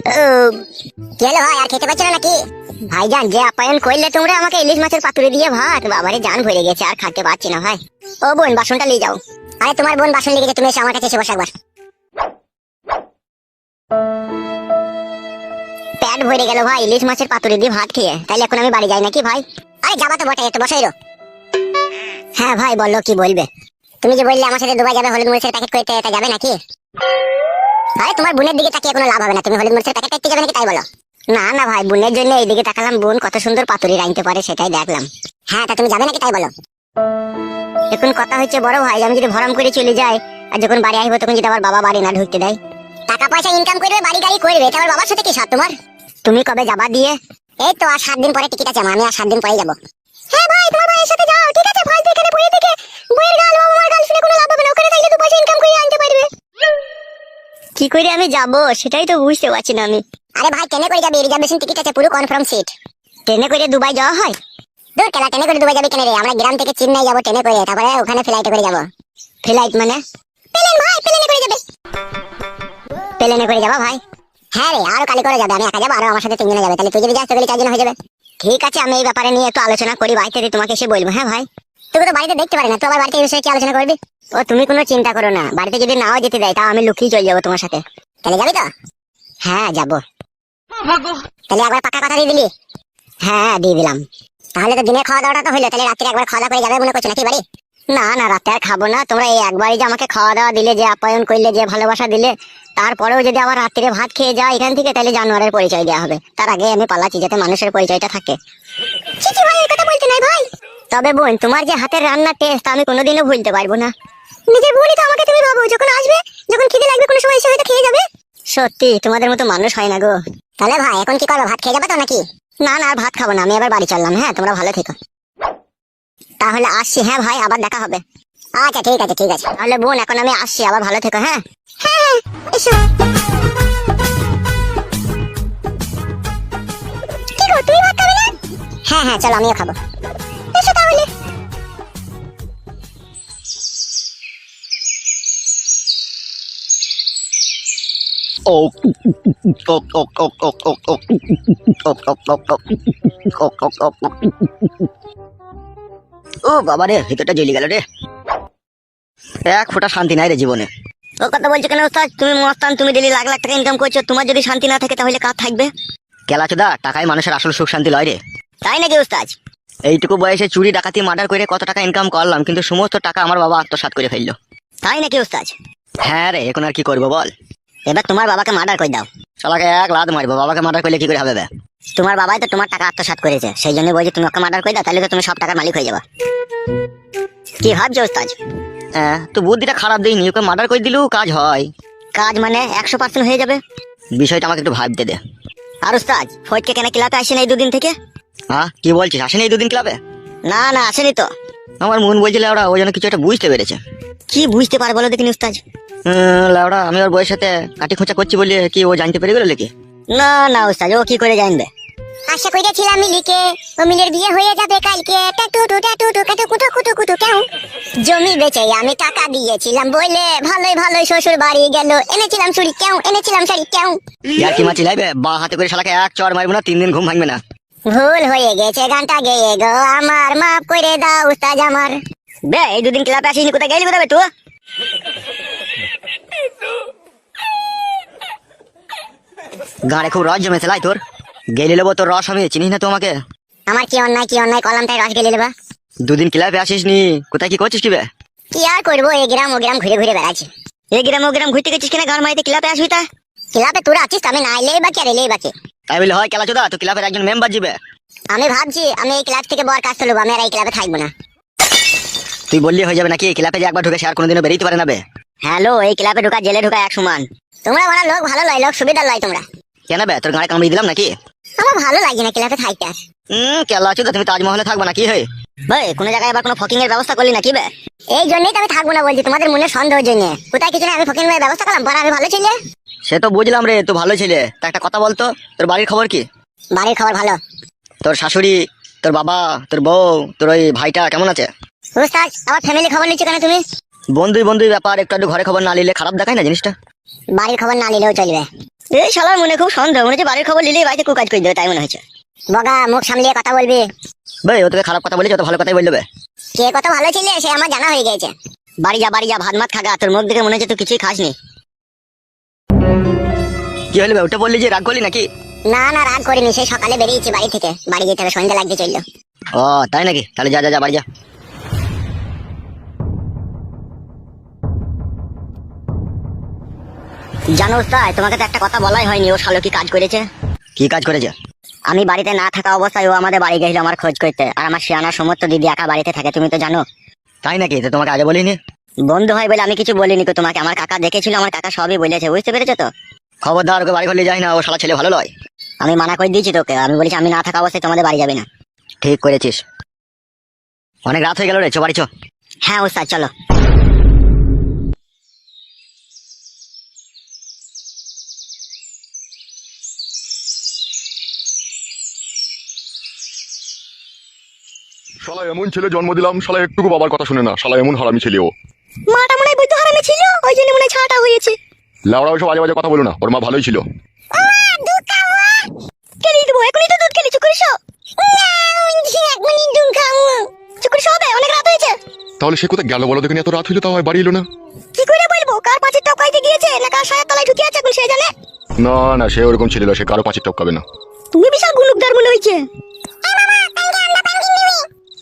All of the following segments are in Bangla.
কি হলো ভাই, আর খেতে পাচ্ছ না নাকি? ভাইজান, যে আপ্যায়ন করলে তোমরা আমাকে ইলিশ মাছের পাতুরি দিয়ে ভাত, বাবারে জান ভরে গেছে, আর খেতে পাচ্ছি না ভাই। ও বোন, বাসনটা নিয়ে যাও। আরে তোমার বোন বাসন লেগেছে, তুমি এসে আমার কাছে এসে বসো একবার। পেট ভরে গেল ভাই ইলিশ মাছের পাতুরি দিয়ে ভাত খেয়ে। তাইলে এখন আমি বাড়ি যাই নাকি ভাই? আরে যাবা তো বটে, একটু বসাই রো। হ্যাঁ ভাই বললো, কি বলবে? তুমি যে বললে আমার সাথে দুবাই যাবে হলুদ মরিচের প্যাকেট করতে, তা যাবে নাকি? আরে তোমার বোনের দিকে তাকিয়ে কোনো লাভ হবে না, তুমি হলুদ মরিচের প্যাকেট করতে যাবে নাকি তাই বলো। না না ভাই, বোনের জন্য এইদিকে তাকালাম, বোন কত সুন্দর পাতুরি রাঁধতে পারে সেটাই দেখলাম। হ্যাঁ, তা তুমি যাবে নাকি তাই বলো। এখন কথা হচ্ছে বড় ভাই, আমি যদি ভরম করে চলে যাই আর যখন বাড়ি আসবো তখন যদি আমার বাবা বাড়ি না ঢুকতে দেয়। টাকা পয়সা ইনকাম করবে, বাড়ি গাড়ি করবে, তোমার বাবার সাথে কি সাথ তোমার? তুমি কবে যাবা দিয়ে? এই তো আর 7 দিন পরে টিকিট আছে আমার, আমি আর 7 দিন পরেই যাবো। হ্যাঁ ভাই, তোমার ভাইয়ের সাথে যাও, ঠিক আছে? ফালতু এখানে বসে থেকে বইয়ের গাল বাবা মার গাল শুনে কোনো লাভ হবে না, ওখানে থাকলে 2 পয়সা ইনকাম করে আনতে পারবে। কি করে আমি যাব সেটাই তো বুঝতে পারছি না আমি। আরে ভাই, ট্রেনে করে যাবে, রিজার্ভেশন টিকিট আছে, পুরো কনফার্ম সিট। ট্রেনে করে দুবাই যাওয়া হয়? দূর কেলা, ট্রেনে করে দুবাই যাবে কেন রে? আমরা গ্রাম থেকে চেন্নাই যাবো ট্রেনে করে, তারপরে ওখানে ফ্লাইটে করে যাবো। ফ্লাইট মানে? প্লেন ভাই, প্লেনে করে যাবে। প্লেনে করে যাবো ভাই? হ্যাঁ রে, আরো কালি করে যাবে, আমি একা যাবো, আরো আমার সাথে 3 জনে যাবে। তাহলে তুই যদি যাস তাহলে 4 জন হয়ে যাবে। ঠিক আছে, আমি এই ব্যাপারে নিয়ে একটু আলোচনা করি বাড়িতে, তোমাকে এসে বলবো। হ্যাঁ ভাই, তুই তো বাড়িতে দেখতে পারি না, তুই আবার বাড়িতে এই বিষয়ে কি আলোচনা করবি? ও তুমি কোনো চিন্তা করো না, বাড়িতে যদি নাও যেতে দেয় তাও আমি লুকিয়ে চলে যাবো তোমার সাথে। তাহলে যাবি তো? হ্যাঁ যাবো। তাহলে একবার পাকা কথা দিয়ে দিলি? হ্যাঁ দিয়ে দিলাম। তাহলে তো দিনের খাওয়া দাওয়াটা তো হইলো, তাহলে রাত্রে একবার খাওয়া দাওয়া করে যাবে মনে করছো নাকি বাড়ি? না না, রাতে আর খাবো না। তোমরা এই একবারই যে আমাকে খাওয়া দাওয়া দিলে, যে আপ্যায়ন করলে, যে ভালোবাসা দিলে, তারপরেও যদি আবার রাত্রে ভাত খেয়ে যাও এখান থেকে, তাহলে জানোয়ারের পরিচয় দেওয়া হবে। তার আগে আমি পালাচ্ছি যাতে মানুষের পরিচয়টা থাকে। চিচি ভাই, এই কথা বলতে নাই ভাই। তবে বোন, তোমার যে হাতের রান্নার টেস্ট আমি কোনোদিনও ভুলতে পারবো না। নিজের বোনই তো আমাকে তুমি ভাবো, যখন আসবে, যখন খিদে লাগবে কোনো সময় এসে হয়তো খেয়ে যাবে। সত্যি তোমাদের মতো মানুষ হয় না গো। তাহলে ভাই এখন কি করবো, ভাত খেয়ে যাবে তো নাকি? না না, আর ভাত খাবো না, আমি আবার বাড়ি চললাম। হ্যাঁ, তোমরা ভালো থেকো। তাহলে আসছি। হ্যাঁ ভাই, আবার দেখা হবে। আচ্ছা ঠিক আছে, ঠিক আছে। তাহলে বোন এখন আমি আসছি, আবার ভালো থেকো। হ্যাঁ হ্যাঁ, এসো। কি গো, তুই ভাত খাবি না? হ্যাঁ হ্যাঁ, চলো আমিও খাবো। এসো তাহলে। Ok, ok, ok, ok, ok, ok, ok, ok, ok, ok, ok, ok, ok, ok. ও বাবা রে, ভিতরটা জ্বলে গেল রে। এক ফোঁটা শান্তি নাই রে জীবনে। ও কথা বলছো কেন ওস্তাদ? তুমি মস্তান, তুমি ডেলি লাখ লাখ টাকা ইনকাম করছো, তোমার যদি শান্তি না থাকে তাহলে কার থাকবে? কেলাচোদা, টাকায় মানুষের আসল সুখ শান্তি লয় রে। তাই নাকি ওস্তাদ? এইটুকু বয়সে চুরি ডাকাতি মার্ডার করে কত টাকা ইনকাম করলাম, কিন্তু সমস্ত টাকা আমার বাবা আত্মসাৎ করে ফেললো। তাই নাকি ওস্তাদ? হ্যাঁ রে, এখন আর কি করবো বল। এবার তোমার বাবাকে মার্ডার করে দাও। শালাকে এক লাত মারবো, বাবাকে মার্ডার করলে কি করে হবে বে? তোমার বাবাই তো তোমার টাকা আত্মসাৎ করেছে, সেই জন্য বলছি তুমি ওকে মার্ডার করে দাও, তাহলে তো তুমি সব টাকার মালিক হয়ে যাবে। কি ভাবছো ওস্তাদ? হ্যাঁ, তো বুদ্ধিটা খারাপ দিইনি, ওকে মার্ডার করে দিলেও কাজ হয়। কাজ মানে 100% হয়ে যাবে। বিষয়টা আমাকে একটু ভাবতে দে। আর ওস্তাদ, ফটকে কেন ক্লাবে আসেন এই 2 দিন থেকে? হ্যাঁ, কি বলছিস? আসেনি এই 2 দিন ক্লাবে? না না, আসেনি তো। আমার মন বলছিল ওরা ওই জন্য কিছু একটা বুঝতে পেরেছে। কি বুঝতে পারবো বলো দেখিনি ওস্তাদ? লাউড়া, আমি ওর বউয়ের সাথে কাটি খোঁচা করছি বলে কি ও জানতে পেরে গেল নাকি? না না ওস্তাদ, ও কি করে জানবে? আশা করেছিলাম মিলিকে, ও মিলের বিয়ে হয়ে যাবে কালকে। জমি বেচে আমি টাকা দিয়েছিলাম বলে ভালোই ভালোই শ্বশুর বাড়ি গেল। এনেছিলাম চুড়ি কেউ, এনেছিলাম শাড়ি কেউ। ইয়ার কি মাছি লাইবে, বা হাতে করে শালাকে এক চড় মারবো না, 3 দিন ঘুম ভাঙবে না। ভুল হয়ে গেছে, গানটা গেয়ে গো আমার, মাফ করে দাও উস্তাদ আমার। বে, এই 2 দিন ক্লাবে আসিনি, কোথায় গেলি কোথায় তুই? গাড়ে খুব রস জমেছে লাই তোর। গেলে নেবো তোর রস, আমি চিনিস না তো আমাকে। আমার কি অন্যায়, কি অন্যায় কলামটাই রস গেলে নেবা? 2 দিন ক্লাবে আসিস নি, কোথায় কি করছিস কি বে? কি আর করবো, এই গ্রাম ও গ্রাম ঘুরে ঘুরে বেড়াচ্ছি। এই গ্রাম ও গ্রাম ঘুরতে গেছিস কিনা, গান মাইতে ক্লাবে আসবি তা? ক্লাবে তোরা আছিস, আমি না এলেই বাকি, আর এলেই বাকি। তাই বলে হয় কেলাচোদা? তো ক্লাবের একজন মেম্বার জিবে। আমি ভাবছি আমি এই ক্লাব থেকে বর কাজ তুলবো, আমি আর এই ক্লাবে থাকবো না। তুই বললি হয়ে যাবে নাকি? ক্লাবে যে একবার ঢুকে সে আর কোনোদিনও বেরিয়ে পারে না বে। হ্যালো, এই ক্লাবে ঢোকা জেলে ঢোকা এক সমান। তোমরা মানে লোক ভালো লয়, লোক সুবিধা লয় তোমরা। কেন বে, তোর গাড়ি কামড়িয়ে দিলাম নাকি? আমার ভালো লাগে না ক্লাবে থাকতে। আর কেলাচোদা, তুমি তাজমহলে থাকবা নাকি? হে ভাই, কোন জায়গায় আবার কোনো ফকিং এর ব্যবস্থা করলি নাকি বে? এই জন্যই তো আমি থাকবো না বলছি, তোমাদের মনে সন্দেহের জন্য। কোথায় কিছু না, আমি ফকিং এর ব্যবস্থা করলাম, পরে আমি ভালো ছেলে। সে তো বুঝলাম রে, তুই ভালো ছেলে। তা একটা কথা বলতো, তোর বাড়ির খবর কি? বাড়ির খবর ভালো। তোর শাশুড়ি, তোর বাবা, তোর বউ, তোর ওই ভাইটা কেমন আছে? ওস্তাদ, আমার ফ্যামিলি খবর নিচ্ছ কেন তুমি? বন্ধুই বন্ধুই ব্যাপার, একটু ঘরে খবর না নিলে খারাপ দেখায় না জিনিসটা? বাড়ির খবর না নিলেও চলবে। এই শালার মনে খুব সন্দেহ, মনে হচ্ছে বাড়ির খবর নিলেই বাড়িতে কুকাজ করে দেবে, তাই মনে হচ্ছে। বগা, মুখ সামলিয়ে কথা বলবি। ভাই ও তোকে খারাপ কথা বলেছে, তো ভালো কথাই বলবে। কে কত ভালো ছিলে সে আমার জানা হয়ে গেছে। বাড়ি যা ভাত মাত খাগা, তোর মুখ দেখে মনে হচ্ছে তুই কিছুই খাসনি। কি হলো ভাই, ওটা বললি যে রাগ করলি নাকি? না না, রাগ করিনি, সেই সকালে বেরিয়েছি বাড়ি থেকে, বাড়ি যেতে হবে, সন্ধ্যা লাগছে চললো। ও তাই নাকি, তাহলে যা যা যা বাড়ি যা। জানো তাই তোমাকে তো একটা কথা বলাই হয়নি, ও শালো কি কাজ করেছে। কি কাজ করেছে? আমি বাড়িতে না থাকা অবস্থায় ও আমাদের বাড়ি গেছিল আমার খোঁজ করতে, আর আমার শিয়ানা সমস্ত দিদি একা বাড়িতে থাকে, তুমি তো জানো। তাই নাকি, তো তোমাকে আগে বলিনি? বন্ধু হয় বলে আমি কিছু বলিনি তো তোমাকে, আমার কাকা দেখেছিল, আমার কাকা সবই বলেছে, বুঝতে পেরেছো তো। খবরদার ওকে বাড়ি ঘরে যাই না, ও শালা ছেলে ভালো নয়। আমি মানা করে দিয়েছি তোকে, আমি বলেছি আমি না থাকা অবস্থায় তোমাদের বাড়ি যাবে না। ঠিক করেছিস। অনেক রাত হয়ে গেল রে, চো বাড়ি চো। হ্যাঁ ওস্তাদ চলো। শালা এমন ছেলে জন্ম দিলাম, শালা একটুকু বাবার কথা শুনে না, শালা এমন হারামি ছেলে ও। মাটা মনে হয় বৈদ্য হারামে ছিল, ওই জন্য মনে হয় ছাড়াটা হয়েছে। লাউড়া ওইসব বাজে বাজে কথা বলো না, ওর মা ভালোই ছিল। খেলি দেবো, এখনই তো দুধ খেলি, চুপ করিস। চুপ করিস হবে, অনেক রাত হয়েছে। তাহলে সে কোথায় গেল বলো দেখুন, এত রাত হইলো তাও আর বাড়ি এলো না। কি করে বলবো, কার পাঁচের টপ খাইতে গিয়েছে না কার সায়ের তলায় ঢুকে আছে এখন সে জানে। না না, সে ওরকম ছিল না, সে কারো পাঁচের টপকাবে না। তুমি বিশাল গুনুকদার মনে হয়েছে।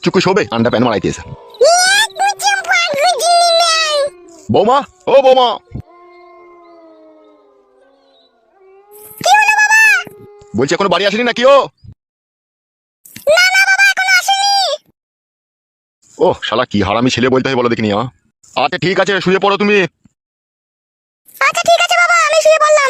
চুকু শোবে, আন্ডা প্যান মারাইতেছে। বৌমা, ও বৌমা। বলছি এখনো বাড়ি আসেনি নাকি ও? ও শালা কি হারামি ছেলে বলতে হয় বলো দেখিনি। আচ্ছা ঠিক আছে, শুয়ে পড়ো তুমি। আচ্ছা ঠিক আছে বাবা, আমি শুয়ে পড়লাম।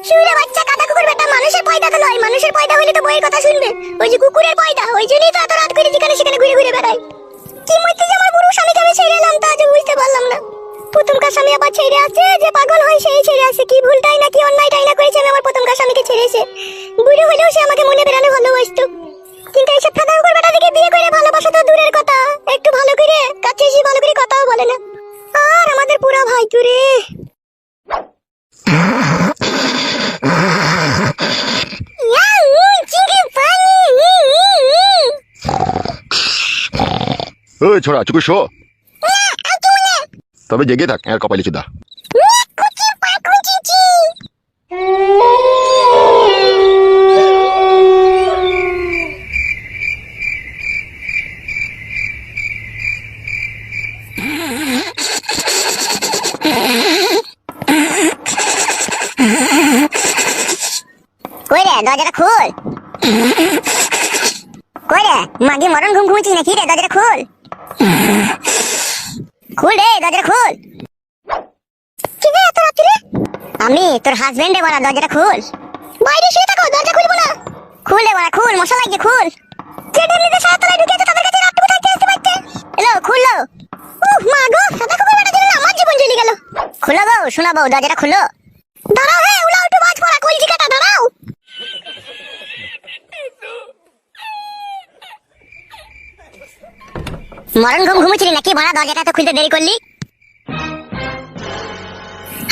শুয়ে বাচ্চা কাটা কুকুর বেটা, মানুষের পয়দা তো নয়, মানুষের পয়দা হলে তো বইয়ের কথা শুনবে। ওই যে কুকুরের পয়দা, ওই জন্যই তো এত রাত করে যেখানে সেখানে ঘুরে ঘুরে বেড়ায়। কি মইতে যে আমার পুরুষ স্বামীকে আমি ছেড়ে এলাম তা আজ বুঝতে পারলাম না। প্রথমকার স্বামী আবার ছেড়ে আসছে, যে পাগল হয় সেই ছেড়ে আসে। কি ভুলটাই না কি অন্যায়টাই না করেছে আমি আমার প্রথমকার স্বামীকে ছেড়ে এসে। বুড়ো হলেও সে আমাকে মনে বেড়ানো ভালোবাসতো। কিন্তু এইসব ফাঁকা কুকুর বেটা থেকে বিয়ে করে ভালোবাসা তো দূরের কথা, একটু ভালো করে কাছে এসে ভালো করে কথাও বলে না। আর আমাদের পুরা ভাই তুরে। ওই ছোড়া চুকু শো, তবে জেগে থাক, আর কপালে চুদা। কই রে, দরজাটা খোল। কই রে, মাগি মরণ ঘুম ঘুমছিস নাকি রে? দরজাটা খোল, খুল রে, দরজাটা খোল। কি রে এত রাত্রে? আমি তোর হাজবেন্ডে বলা, দরজাটা খোল। বাইরে শুয়ে থাকো, দরজা খুলবো না। খুলে বলা, খুল, মশা লাগছে, খুল। যে এমনিতে সারা তলায় ঢুকে আছে তাদের কাছে রাতটুকু থাকতে আসতে পারতে। এলো, খুললো। উহ মা গো, সাদা কুকুর বেটা জন্য আমার জীবন চলে গেল। খুলো গো, শোনা বউ, দরজাটা খুলো। দাঁড়াও, হে উলা উঠু বাজ পড়া কলজি কাটা, দাঁড়াও। মরণ ঘুম ঘুমোচ্ছিলি নাকি বড়া? দরজাটা তো খুলতে দেরি করলি।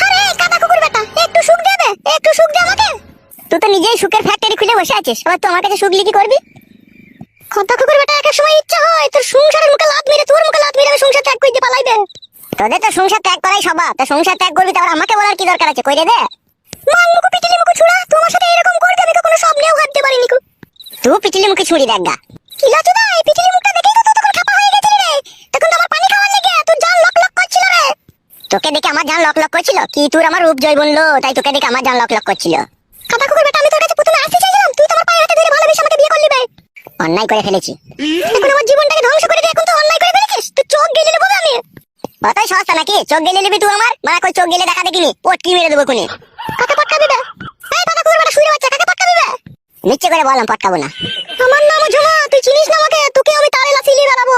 আরে কাটা কুকুর বেটা, একটু সুখ দেবে, একটু সুখ দে আমাকে। তুই তো নিজেই সুখের ফ্যাক্টরি খুলে বসে আছিস, আবার তুই আমার কাছে সুখ লিখি করবি? কথা কুকুর বেটা, একটা সময় ইচ্ছা হয় তোর সংসারের মুখে লাত মেরে, তোর মুখে লাত মেরে আমি সংসার ত্যাগ করতে পালাইবে। তোদের তো সংসার ত্যাগ করাই স্বভাব, তা সংসার ত্যাগ করবি, তারপর আমাকে বলার কি দরকার আছে? কইরে দে। মান মুখু পিটিলি মুখু ছুড়া, তোমার সাথে এরকম করতে আমি কখনো স্বপ্নেও ভাবতে পারিনি। তুই পিটিলি মুখে ছুড়ি দেখ গা। কি লাচু দা, এই পিটিলি মুখটা দেখেই তো তুই তখন খাপা হয়ে গেছিলি রে। তখন তো আমার পানি খাওয়ার লেগে তোর জান লক লক করছিল রে। তোকে দেখে আমার জান লক লক করছিল? কি তোর আমার রূপ জয় বললো তাই তোকে দেখে আমার জান লক লক করছিল? কাটা কুকুর বেটা, আমি তোর কাছে প্রথমে আসতে চাইছিলাম, তুই তো আমার পায়ে হাতে ধরে ভালোবেসে আমাকে বিয়ে করলি বে। অন্যায় করে ফেলেছি, এখন আমার জীবনটাকে ধ্বংস করে দিয়ে এখন তো অন্যায় করে ফেলেছিস। তুই চোখ গেলে নেবো আমি। অতই সস্তা নাকি চোখ গেলে নিবি তুই আমার? মানে কই চোখ গেলে দেখা দেখিনি, পটকি মেরে দেবো কোনে। কাকে পটকাবি বে? এই কাটা কুকুর বেটা, শুয়ে বাচ্চা, কাকে পটকাবি বে? নিচে করে বললাম পটকাবো না। আমার নাম ঝুমা, তুই চিনিস না আমাকে? তোকে আমি তারে লাফিয়ে বেড়াবো।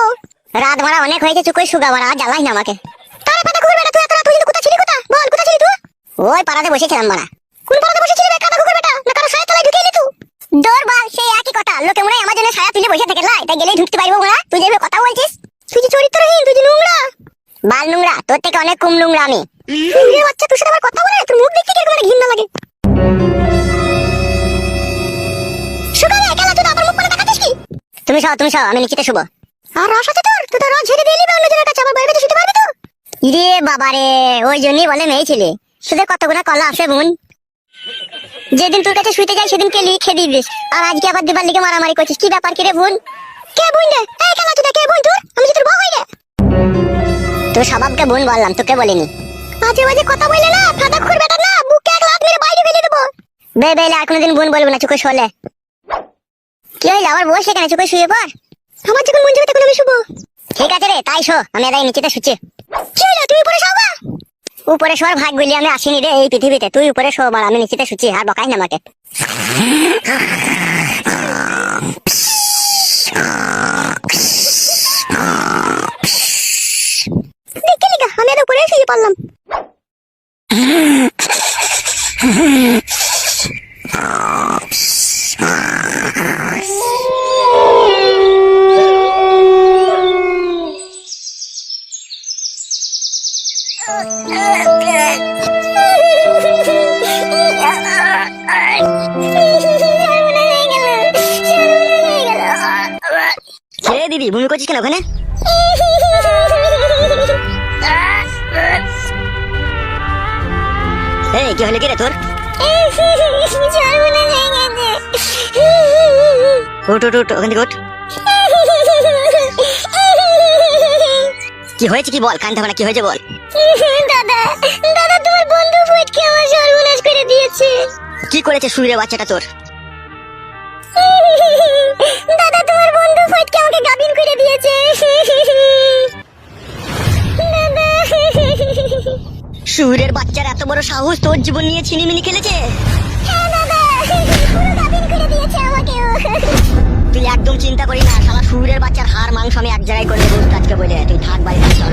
রাত ভাড়া অনেক হয়েছে, চুকুই সুগা ভাড়া, আর জ্বালাই না আমাকে। তারে কাটা কুকুর বেটা, তুই এত রাত হইলো কোথা ছিলি? কোথা বল, কোথা ছিলি তুই? ওই পাড়াতে বসেছিলাম মারা। কোন পাড়াতে বসেছিলি বে কাটা কুকুর বেটা? না কারো সায়া তলায় ঢুকে এলি তুই? দৌড় বল, সেই একই কথা। লোকে মনে হয় আমার জন্য সায়া তুলে বসে থাকে লাই, তাই গেলেই ঢুকতে পারবো না। তুই যেভাবে কথা বলছিস, তুই যে চরিত্রহীন, তুই যে নোংরা। বাল নোংরা, তোর থেকে অনেক কম নোংরা আমি। রে বাচ্চা, তোর সাথে আমার কথা বলে তোর মুখ দেখতে কিরকম একটা ঘৃণা লাগে। শুকাবে কেলা, তুই আমার মুখ করে তাকাচ্ছিস কি? তুমি সব আমি নিচেতে শুবো। আর রস আছে তোর? তুই তো রস ঝেড়ে দিয়ে নিবি অন্যজনের কাছে, আমার বইয়ের কাছে শুতে পারবি তো? ইরে বাবা রে, ওই জন্যই বলে মেয়ে ছেলে। তোদের কতগুলা কলা আছে বোন। যেদিন তোর কাছে শুইতে যাই সেদিন কেলি খেয়ে দিবিস, আর আজকে আবার দিবার লিগে মারামারি করছিস। কি ব্যাপার কি রে বোন? কে বোন রে? এই কেলা, তুই কে বোন তোর? আমি যে তোর বউ হই রে। তোর স্বভাবকে বোন বললাম, তোকে বলিনি। মাঝে মাঝে কথা বলে না, ফাটা খুর বেটা না, বুকে এক লাত মেরে বাইরে ফেলে দেবো। বেলে আর কোনোদিন বোন বলবো না, চুকে শোলে। কি হইলো, আবার বসে কেন? চুকে শুয়ে পড়। আমার যখন মন যাবে তখন আমি শুবো। ঠিক আছে রে, তাই শো, আমি এদাই নিচেতে শুচ্ছি। কি হইলো, তুই উপরে শোবা? উপরে শোয়ার ভাগ বলি আমি আসিনি রে এই পৃথিবীতে। তুই উপরে শো, বল আমি নিচেতে শুচ্ছি, আর বকাই না আমাকে। দেখলি গা, আমি আর উপরে শুয়ে পড়লাম। কে দিদি, ভূমি করছিস কেন ওখানে? এই কি হলো কি রে তোর? উঠ উঠ উঠ, ওখান থেকে উঠ। কি হয়েছে কি বল, কানতে হবে না, কি হয়েছে বল। দাদা দাদা, তোমার বন্ধু ফুটকে আমার সর্বনাশ করে দিয়েছে। কি করেছে শুইরে বাচ্চাটা তোর? দাদা, তোমার বন্ধু ফুটকে আমাকে গাবিন করে দিয়েছে। দাদা, শুইরের বাচ্চার এত বড় সাহস, তোর জীবন নিয়ে ছিনিমিনি খেলেছে। হ্যাঁ দাদা, পুরো গাবিন করে দিয়েছে আমাকে। তুই একদম চিন্তা করি না, শালা শুইরের বাচ্চার হাড় মাংস আমি এক জায়গায় করে দেবো আজকে বলে। তুই থাক বাড়ি থাক।